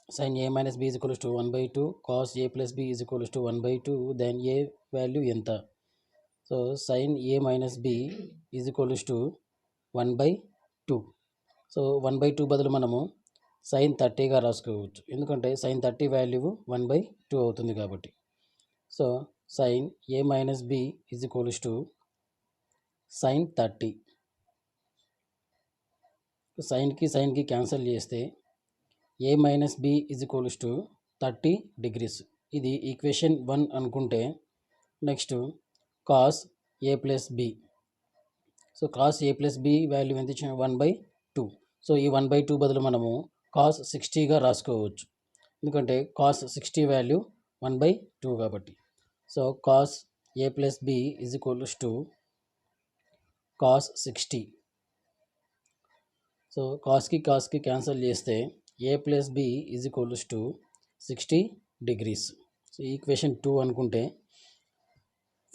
sin a minus b is equals to 1 by 2 cos a plus b is equals to 1 by 2, then a value ఎంత? So sin a minus b is equals to 1 by 2. So 1 by 2 బదులు మనము sin 30గా రాసుకోవచ్చు, ఎందుకంటే sin 30 value 1 by 2 అవుతుంది కాబట్టి. So sin a minus b is equals to sin 30. సైన్కి cancel చేస్తే a minus b is equals to 30 degrees. ఇది equation 1 అనుకుంటే next cos a plus b. So cos a plus b value ఎంత ఇచ్చిన 1/2. So ఈ 1/2 బదులు మనము కాస్ 60గా రాసుకోవచ్చు, ఎందుకంటే కాస్ 60 వాల్యూ 1/2 కాబట్టి. So cos a plus b is equals to cos 60. So కాస్కి క్యాన్సిల్ చేస్తే a plus b is equals to 60 degrees. So equation 2 అనుకుంటే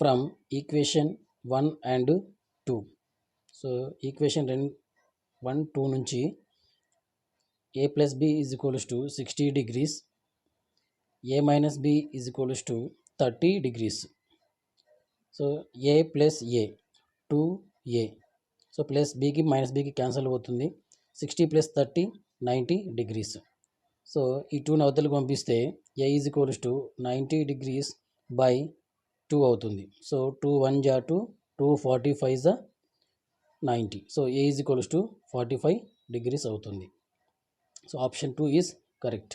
from equation 1 and 2. So equation 1, 2 నుంచి a plus b is equals to 60 degrees, a minus b is equals to 30 degrees. So a plus a 2a. So plus bకి minus bకి cancel అవుతుంది. 60 plus 30 90 degrees. So ఈ 2 అవతలకు పంపిస్తే a is equals to 90 degrees by 2 అవుతుంది. So 2 1 జా 2, 2 45 జా 90. So a is equals to 45 degrees అవుతుంది. So option 2 is correct.